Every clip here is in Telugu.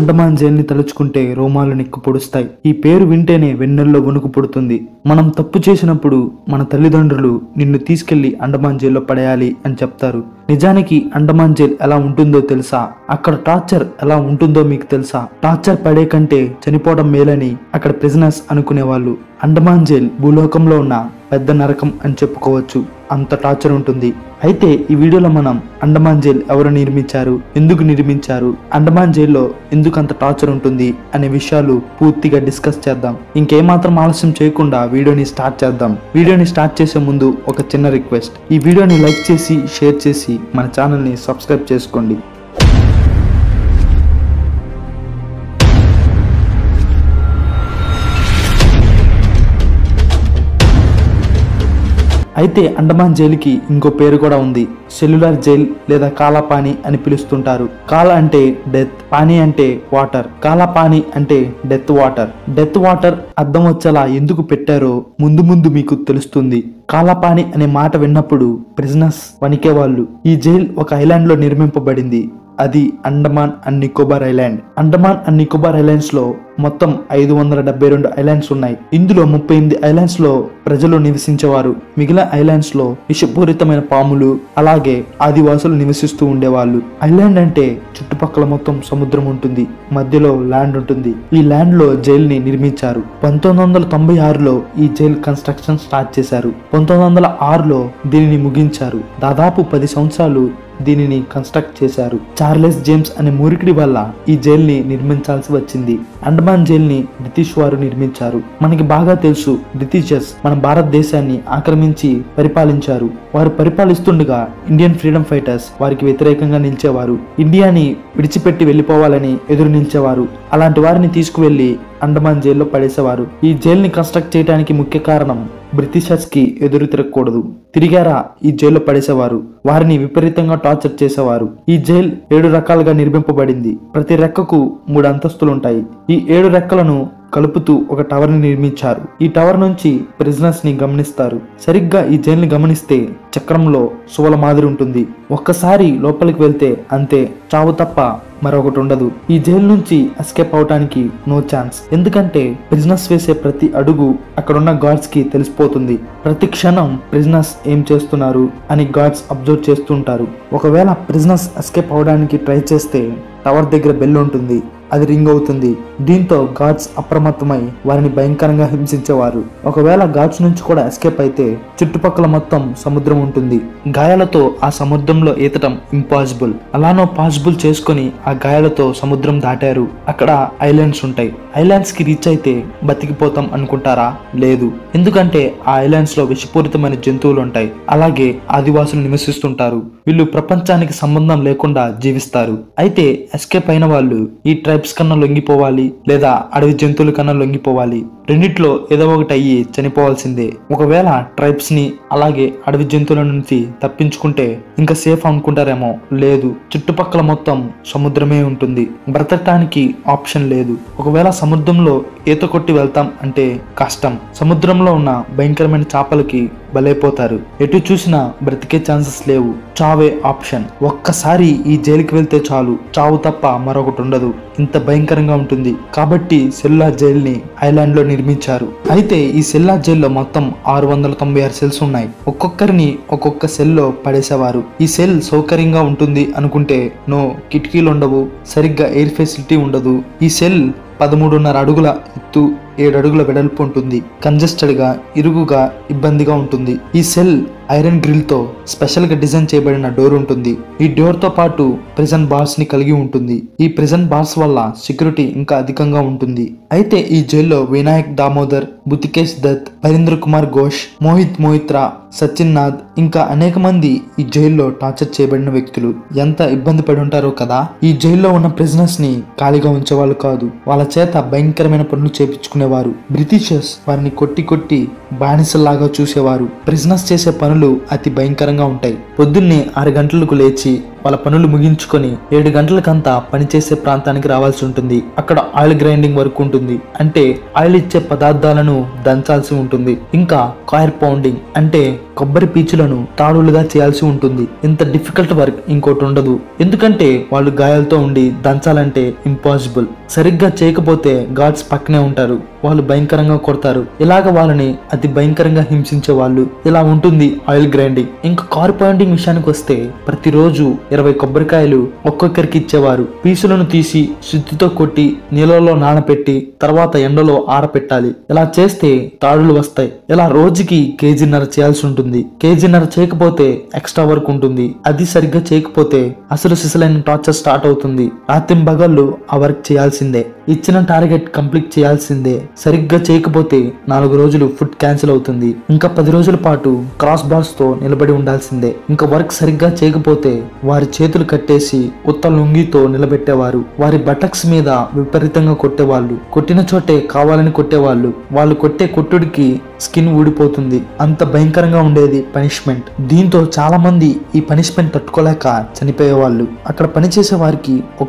అండమాన్ జైలుని తలుచుకుంటే రోమాలు నిక్కు పొడుస్తాయి. ఈ పేరు వింటేనే వెన్నెల్లో వణుకు పుడుతుంది. మనం తప్పు చేసినప్పుడు మన తల్లిదండ్రులు నిన్ను తీసుకెళ్లి అండమాన్ జైల్లో పడేయాలి అని చెప్తారు. నిజానికి అండమాన్ జైల్ ఎలా ఉంటుందో తెలుసా? అక్కడ టార్చర్ ఎలా ఉంటుందో మీకు తెలుసా? టార్చర్ పడే కంటే చనిపోవడం మేలని అక్కడ ప్రిజనర్స్ అనుకునేవాళ్ళు. అండమాన్ జైల్ భూలోకంలో ఉన్న పెద్ద నరకం అని చెప్పుకోవచ్చు, అంత టార్చర్ ఉంటుంది. అయితే ఈ వీడియోలో మనం అండమాన్ జైల్ ఎవరు నిర్మించారు, ఎందుకు నిర్మించారు, అండమాన్ జైల్లో ఎందుకు అంత టార్చర్ ఉంటుంది అనే విషయాలు పూర్తిగా డిస్కస్ చేద్దాం. ఇంకేమాత్రం ఆలస్యం చేయకుండా వీడియోని స్టార్ట్ చేద్దాం. వీడియోని స్టార్ట్ చేసే ముందు ఒక చిన్న రిక్వెస్ట్, ఈ వీడియోని లైక్ చేసి షేర్ చేసి మన ఛానల్ని సబ్స్క్రైబ్ చేసుకోండి. అయితే అండమాన్ జైలుకి ఇంకో పేరు కూడా ఉంది. సెల్యులార్ జైల్ లేదా కాలాపాని అని పిలుస్తుంటారు. కాల అంటే డెత్, పానీ అంటే వాటర్. కాలాపాని అంటే డెత్ వాటర్. డెత్ వాటర్ అర్థం వచ్చేలా ఎందుకు పెట్టారో ముందు ముందు మీకు తెలుస్తుంది. కాలాపాని అనే మాట విన్నప్పుడు ప్రిజనర్స్ వణికేవాళ్ళు. ఈ జైల్ ఒక ఐలాండ్ లో నిర్మింపబడింది. అది Andaman and Nicobar island. Andaman and Nicobar islands లో మొత్తం 572 ఐలాండ్స్ ఉన్నాయి. ఇందులో 38 ఐలాండ్స్ లో ప్రజలు నివసించేవారు. మిగిలిన ఐలాండ్స్ లో విషపూరితమైన పాములు అలాగే ఆదివాసులు నివసిస్తూ ఉండేవాళ్ళు. ఐలాండ్ అంటే చుట్టుపక్కల మొత్తం సముద్రం ఉంటుంది, మధ్యలో ల్యాండ్ ఉంటుంది. ఈ ల్యాండ్ లో జైల్ ని నిర్మించారు. 1996లో ఈ జైల్ కన్స్ట్రక్షన్ స్టార్ట్ చేశారు. 1906లో దీనిని ముగించారు. దాదాపు 10 సంవత్సరాలు దీనిని కన్స్ట్రక్ట్ చేశారు. చార్లెస్ జేమ్స్ అనే మూర్ఖుడి వల్ల ఈ జైల్ ని నిర్మించాల్సి వచ్చింది. అండమాన్ జైల్ ని బ్రిటిష్ వారు నిర్మించారు. మనకి బాగా తెలుసు, బ్రిటిషర్స్ మన భారతదేశాన్ని ఆక్రమించి పరిపాలించారు. వారు పరిపాలిస్తుండగా ఇండియన్ ఫ్రీడమ్ ఫైటర్స్ వారికి వ్యతిరేకంగా నిలిచేవారు. ఇండియాని విడిచిపెట్టి వెళ్లిపోవాలని ఎదురు నిలిచేవారు. అలాంటి వారిని తీసుకువెళ్లి అండమాన్ జైల్లో పడేసేవారు. ఈ జైల్ ని కన్స్ట్రక్ట్ చేయడానికి ముఖ్య కారణం బ్రిటిషర్స్ కి ఎదురు తిరగకూడదు. తిరిగారా ఈ జైల్లో పడేసేవారు. వారిని విపరీతంగా టార్చర్ చేసేవారు. ఈ జైల్ 7 రకాలుగా నిర్మింపబడింది. ప్రతి రెక్కకు 3 అంతస్తులు ఉంటాయి. ఈ 7 రెక్కలను కలుపుతూ ఒక టవర్ ని నిర్మించారు. ఈ టవర్ నుంచి ప్రిజనర్స్ ని గమనిస్తారు. సరిగ్గా ఈ జైల్ ని గమనిస్తే చక్రంలో సువల మాదిరి ఉంటుంది. ఒక్కసారి లోపలికి వెళ్తే అంతే, చావు తప్ప మరొకటి ఉండదు. ఈ జైలు నుంచి ఎస్కేప్ అవటానికి నో ఛాన్స్. ఎందుకంటే ప్రిజనర్స్ వేసే ప్రతి అడుగు అక్కడున్న గార్డ్స్ కి తెలిసిపోతుంది. ప్రతి క్షణం ప్రిజనర్స్ ఏం చేస్తున్నారు అని గార్డ్స్ అబ్జర్వ్ చేస్తుంటారు. ఒకవేళ ప్రిజనర్స్ ఎస్కేప్ అవడానికి ట్రై చేస్తే టవర్ దగ్గర బెల్ ఉంటుంది, అది రింగ్ అవుతుంది. దీంతో గార్డ్స్ అప్రమత్తమై వారిని భయంకరంగా హింసించేవారు. ఒకవేళ గార్డ్స్ నుంచి కూడా ఎస్కేప్ అయితే చుట్టుపక్కల మొత్తం సముద్రం ఉంటుంది. గాయాలతో ఆ సముద్రంలో ఈతటం ఇంపాసిబుల్. అలానో పాసిబుల్ చేసుకుని ఆ గాయాలతో సముద్రం దాటారు. అక్కడ ఐలాండ్స్ ఉంటాయి. ఐలాండ్స్ కి రీచ్ అయితే బతికిపోతాం అనుకుంటారా? లేదు. ఎందుకంటే ఆ ఐలాండ్స్ లో విషపూరితమైన జంతువులు ఉంటాయి. అలాగే ఆదివాసులు నివసిస్తుంటారు. వీళ్ళు ప్రపంచానికి సంబంధం లేకుండా జీవిస్తారు. అయితే ఎస్కేప్ అయిన వాళ్ళు ఈ ట్రైబ్స్ కన్నా లొంగిపోవాలి లేదా అడవి జంతువుల కన్నా లొంగిపోవాలి. రెండిట్లో ఏదో ఒకటి అయ్యి చనిపోవాల్సిందే. ఒకవేళ ట్రైబ్స్ ని అలాగే అడవి జంతువుల నుంచి తప్పించుకుంటే ఇంకా సేఫ్ అనుకుంటారేమో. లేదు, చుట్టుపక్కల మొత్తం సముద్రమే ఉంటుంది. బ్రతకటానికి ఆప్షన్ లేదు. ఒకవేళ సముద్రంలో ఈత కొట్టి వెళ్తాం అంటే కష్టం. సముద్రంలో ఉన్న భయంకరమైన చేపలకి బలైపోతారు. ఎటు చూసినా బ్రతికే ఛాన్సెస్ లేవు. చావే ఆప్షన్. ఒక్కసారి ఈ జైలుకి వెళ్తే చాలు, చావు తప్ప మరొకటి ఉండదు. ఇంత భయంకరంగా ఉంటుంది. కాబట్టి సెల్యులార్ జైల్ ని ఐలాండ్ లో నిర్మించారు. అయితే ఈ సెల్యులార్ జైల్లో మొత్తం 696 సెల్స్ ఉన్నాయి. ఒక్కొక్కరిని ఒక్కొక్క సెల్ లో పడేసేవారు. ఈ సెల్ సౌకర్యంగా ఉంటుంది అనుకుంటే నో, కిటికీలు ఉండవు, సరిగ్గా ఎయిర్ ఫెసిలిటీ ఉండదు. ఈ సెల్ 13.5 అడుగుల ఎత్తు, 7 అడుగుల వెడల్పు ఉంటుంది. కంజెస్టెడ్ గా, ఇరుగుగా, ఇబ్బందిగా ఉంటుంది. ఈ సెల్ ఐరన్ గ్రిల్ తో స్పెషల్ గా డిజైన్ చేయబడిన డోర్ ఉంటుంది. ఈ డోర్ తో పాటు ప్రిజన్ బార్స్ ని కలిగి ఉంటుంది. ఈ ప్రిజన్ బార్స్ వల్ల సెక్యూరిటీ ఇంకా అధికంగా ఉంటుంది. అయితే ఈ జైల్లో వినాయక్ దామోదర్, బుతికేష్ దత్, హరీంద్ర కుమార్ ఘోష్, మోహిత్ మోహిత్రా, సచిన్ నాథ్ ఇంకా అనేక మంది ఈ జైల్లో టార్చర్ చేయబడిన వ్యక్తులు. ఎంత ఇబ్బంది పడి ఉంటారో కదా. ఈ జైల్లో ఉన్న ప్రిజనర్స్ ని ఖాళీగా ఉంచేవాళ్ళు కాదు. వాళ్ళ చేత భయంకరమైన పనులు చేపించుకునేవారు. బ్రిటిషర్స్ వారిని కొట్టి కొట్టి బానిసల్లాగా చూసేవారు. ప్రిజనర్స్ చేసే పనులు అతి భయంకరంగా ఉంటాయి. పొద్దున్నే 6 గంటలకు లేచి వాళ్ళ పనులు ముగించుకొని 7 గంటలకంతా పనిచేసే ప్రాంతానికి రావాల్సి ఉంటుంది. అక్కడ ఆయిల్ గ్రైండింగ్ వర్క్ ఉంటుంది, అంటే ఆయిల్ ఇచ్చే పదార్థాలను దంచాల్సి ఉంటుంది. ఇంకా కాయిర్ పౌండింగ్ అంటే కొబ్బరి పీచులను తాడులుగా చేయాల్సి ఉంటుంది. ఇంత డిఫికల్ట్ వర్క్ ఇంకోటి ఉండదు, ఎందుకంటే వాళ్ళు గాయాలతో ఉండి దంచాలంటే ఇంపాసిబుల్. సరిగ్గా చేయకపోతే గార్డ్స్ పక్కనే ఉంటారు, వాళ్ళు భయంకరంగా కొడతారు. ఇలాగ వాళ్ళని అతి భయంకరంగా హింసించే వాళ్ళు. ఇలా ఉంటుంది ఆయిల్ గ్రైండింగ్. ఇంకా కార్ పౌండింగ్ విషయానికి వస్తే ప్రతిరోజు 20 కొబ్బరికాయలు ఒక్కొక్కరికి ఇచ్చేవారు. పీసులను తీసి శుద్ధితో కొట్టి నీళ్ళలో నానపెట్టి తర్వాత ఎండలో ఆరపెట్టాలి. ఇలా చేస్తే తాడులు వస్తాయి. ఇలా రోజుకి కేజీన్నర చేయాల్సి ఉంటుంది. కేజీన్నర చేయకపోతే ఎక్స్ట్రా వర్క్ ఉంటుంది. అది సరిగ్గా చేయకపోతే అసలు సిసలైన టార్చర్ స్టార్ట్ అవుతుంది. రాత్రింబగళ్ళు ఆ వర్క్ చేయాల్సిందే, ఇచ్చిన టార్గెట్ కంప్లీట్ చేయాల్సిందే. సరిగ్గా చేయకపోతే 4 రోజులు ఫుడ్ క్యాన్సిల్ అవుతుంది. ఇంకా 10 రోజుల పాటు క్రాస్ బార్స్ తో నిలబడి ఉండాల్సిందే. ఇంకా వర్క్ సరిగ్గా చేయకపోతే వారి చేతులు కట్టేసి ఉత్త లుంగితో నిలబెట్టేవారు. వారి బటక్స్ మీద విపరీతంగా కొట్టేవాళ్ళు. కొట్టిన చోటే కావాలని కొట్టేవాళ్ళు. వాళ్ళు కొట్టే కొట్టుడికి స్కిన్ ఊడిపోతుంది. అంత భయంకరంగా ఉండేది పనిష్మెంట్. దీంతో చాలా మంది ఈ పనిష్మెంట్ తట్టుకోలేక చనిపోయేవాళ్ళు. అక్కడ పనిచేసే వారికి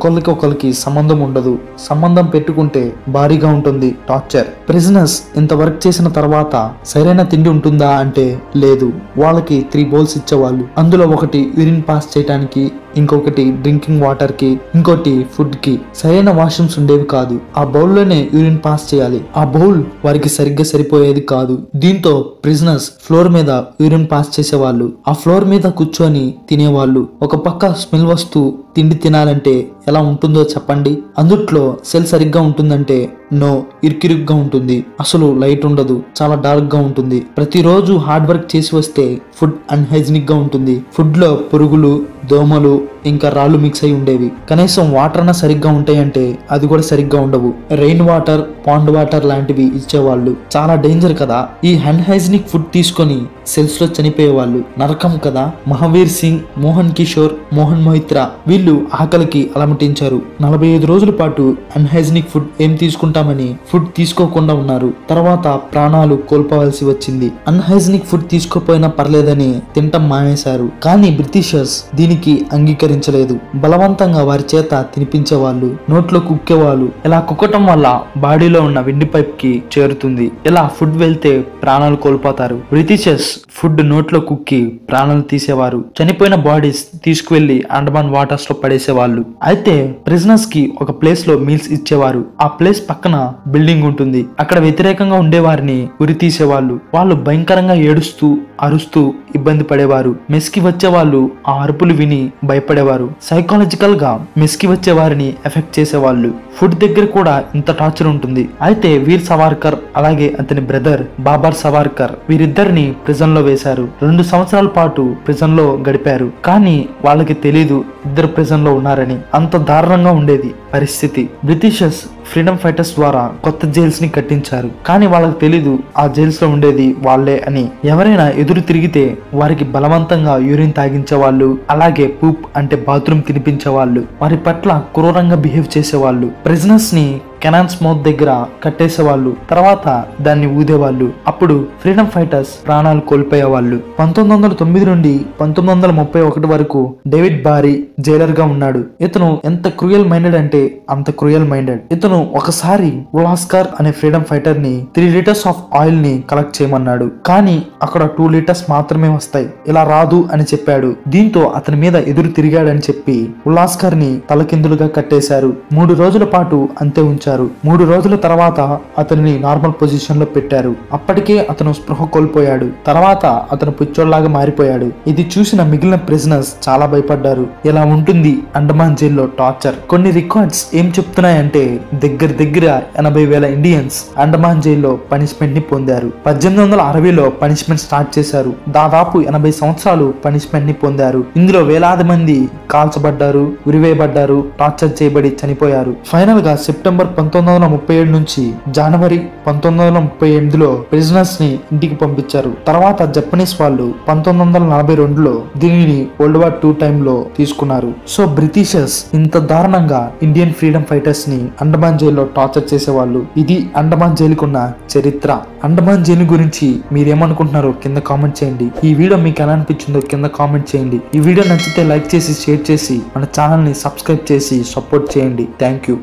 ఒకరికి సంబంధం ఉండదు. సంబంధం పెట్టుకుంటే భారీగా ఉంటుంది టార్చర్. ప్రిజనర్స్ ఇంత వర్క్ చేసిన తర్వాత సరైన తిండి ఉంటుందా అంటే లేదు. వాళ్ళకి 3 బౌల్స్ ఇచ్చేవాళ్ళు. అందులో ఒకటి యూరిన్ పాస్ చేయడానికి, ఇంకొకటి డ్రింకింగ్ వాటర్ కి, ఇంకోటి ఫుడ్ కి. సరైన వాష్రూమ్స్ ఉండేవి కాదు. ఆ బౌల్లోనే యూరిన్ పాస్ చేయాలి. ఆ బౌల్ వారికి సరిగ్గా సరిపోయేది కాదు. దీంతో ప్రిజనర్స్ ఫ్లోర్ మీద యూరిన్ పాస్ చేసేవాళ్ళు. ఆ ఫ్లోర్ మీద కూర్చొని తినేవాళ్ళు. ఒక పక్క స్మెల్ వస్తూ తిండి తినాలంటే ఎలా ఉంటుందో చెప్పండి. అందుట్లో సెల్ సరిగ్గా ఉంటుందంటే నో, ఇరుకిరుగ్గా ఉంటుంది. అసలు లైట్ ఉండదు, చాలా డార్క్ గా ఉంటుంది. ప్రతిరోజు హార్డ్ వర్క్ చేసి వస్తే ఫుడ్ అన్హైజీనిక్ గా ఉంటుంది. ఫుడ్ లో పురుగులు, దోమలు, ఇంకా రాళ్ళు మిక్స్ అయి ఉండేవి. కనీసం వాటర్ అన్న సరిగ్గా ఉంటాయంటే అది కూడా సరిగ్గా ఉండవు. రెయిన్ వాటర్, పాండ్ వాటర్ లాంటివి ఇచ్చేవాళ్ళు. చాలా డేంజర్ కదా. ఈ అన్హైజీనిక్ ఫుడ్ తీసుకొని సెల్స్ లో చనిపోయేవాళ్ళు. నరకం కదా. మహావీర్ సింగ్, మోహన్ కిషోర్, మోహన్ మొహిత్రా వీళ్ళు ఆకలికి అలమటించారు. 45 రోజుల పాటు అన్హైజీనిక్ ఫుడ్ ఏం తీసుకుంటామని ఫుడ్ తీసుకోకుండా ఉన్నారు. తర్వాత ప్రాణాలు కోల్పోవాల్సి వచ్చింది. అన్హైజీనిక్ ఫుడ్ తీసుకోపోయినా పర్లేదని తింటం మానేశారు. కానీ బ్రిటిషర్స్ దీనికి అంగీకరించలేదు. బలవంతంగా వారి చేత తినిపించేవాళ్ళు, నోట్లో కుక్కేవాళ్ళు. ఇలా కుక్కటం వల్ల బాడీలో ఉన్న వెండి పైప్ కి చేరుతుంది. ఇలా ఫుడ్ వెళ్తే ప్రాణాలు కోల్పోతారు. బ్రిటిషర్స్ ఫుడ్ నోట్లో కుక్కి ప్రాణాలు తీసేవారు. చనిపోయిన బాడీస్ తీసుకువెళ్లి అండమాన్ వాటర్స్ లో పడేసేవాళ్ళు. అయితే ప్రిజనర్స్ కి ఒక ప్లేస్ లో మీల్స్ ఇచ్చేవారు. ఆ ప్లేస్ పక్కన బిల్డింగ్ ఉంటుంది. అక్కడ వ్యతిరేకంగా ఉండేవారిని ఉరి తీసేవాళ్ళు. వాళ్ళు భయంకరంగా ఏడుస్తూ అరుస్తూ ఇబ్బంది పడేవారు. మెస్కి వచ్చే వాళ్ళు ఆ అరుపులు విని భయపడేవారు. సైకాలజికల్ గా మెస్కి వచ్చే వారిని ఎఫెక్ట్ చేసేవాళ్ళు. ఫుడ్ దగ్గర కూడా ఇంత టార్చర్ ఉంటుంది. అయితే వీర్ సవార్కర్ అలాగే అతని బ్రదర్ బాబర్ సవార్కర్ వీరిద్దరిని ప్రిజన్ లో వేశారు. 2 సంవత్సరాల పాటు ప్రిజన్ లో గడిపారు. కానీ వాళ్ళకి తెలీదు ఇద్దరు ప్రిజన్ లో ఉన్నారని. అంత దారుణంగా ఉండేది పరిస్థితి. బ్రిటిషర్స్ ఫ్రీడమ్ ఫైటర్స్ ద్వారా కొత్త జైల్స్ ని కట్టించారు. కానీ వాళ్ళకి తెలీదు ఆ జైల్స్ లో ఉండేది వాళ్లే అని. ఎవరైనా ఎదురు తిరిగితే వారికి బలవంతంగా యూరిన్ తాగించే వాళ్ళు, అలాగే పూప్ అంటే బాత్రూమ్ తినిపించే వాళ్ళు. వారి పట్ల క్రూరంగా బిహేవ్ చేసేవాళ్ళు. ప్రిజనర్స్ ని కెనాన్స్ మౌత్ దగ్గర కట్టేసేవాళ్ళు. తర్వాత దాన్ని ఊదేవాళ్ళు. అప్పుడు ఫ్రీడమ్ ఫైటర్స్ ప్రాణాలు కోల్పోయేవాళ్ళు. 1909 నుండి 1931 వరకు డేవిడ్ బారీ జైలర్ గా ఉన్నాడు. ఇతను ఎంత క్రూయల్ మైండెడ్ అంటే అంత క్రూయల్ మైండెడ్. ఇతను ఒకసారి ఉలాస్కర్ అనే ఫ్రీడమ్ ఫైటర్ ని 3 లీటర్స్ ఆఫ్ ఆయిల్ ని కలెక్ట్ చేయమన్నాడు. కానీ అక్కడ 2 లీటర్స్ మాత్రమే వస్తాయి, ఇలా రాదు అని చెప్పాడు. దీంతో అతని మీద ఎదురు తిరిగాడని చెప్పి ఉలాస్కర్ ని తలకిందులుగా కట్టేశారు. 3 రోజుల పాటు అంతే ఉంచారు. 3 రోజుల తర్వాత అతనిని నార్మల్ పొజిషన్ లో పెట్టారు. అప్పటికే అతను స్పృహ కోల్పోయాడు. తర్వాత అతను పిచ్చోళ్లాగా మారిపోయాడు. ఇది చూసిన మిగిలిన ప్రిజనర్స్ చాలా భయపడ్డారు. ఇలా ఉంటుంది అండమాన్ జైల్లో టార్చర్. కొన్ని రికార్డ్స్ ఏం చెప్తున్నాయంటే దగ్గర 80,000 ఇండియన్స్ అండమాన్ జైల్లో పనిష్మెంట్ ని పొందారు. 1860లో పనిష్మెంట్ స్టార్ట్ చేశారు. దాదాపు 80 సంవత్సరాలు పనిష్మెంట్ ని పొందారు. ఇందులో వేలాది మంది కాల్చబడ్డారు, ఉరివేయబడ్డారు, టార్చర్ చేయబడి చనిపోయారు. ఫైనల్ గా సెప్టెంబర్ 1937 నుంచి జనవరి 1938లో ప్రిజనర్స్ ని ఇంటికి పంపించారు. తర్వాత జపనీస్ వాళ్ళు 1942లో దీనిని వరల్డ్ వార్ 2 టైంలో తీసుకున్నారు. సో బ్రిటిషర్స్ ఇంత దారుణంగా ఇండియన్ ఫ్రీడమ్ ఫైటర్స్ ని అండమాన్ జైల్లో టార్చర్ చేసేవాళ్ళు. ఇది అండమాన్ జైలుకున్న చరిత్ర. అండమాన్ జైలు గురించి మీరేమనుకుంటున్నారో కింద కామెంట్ చేయండి. ఈ వీడియో మీకు ఎలా అనిపించిందో కింద కామెంట్ చేయండి. ఈ వీడియో నచ్చితే లైక్ చేసి షేర్ చేసి మన ఛానల్ ని సబ్స్క్రైబ్ చేసి సపోర్ట్ చేయండి. Thank you.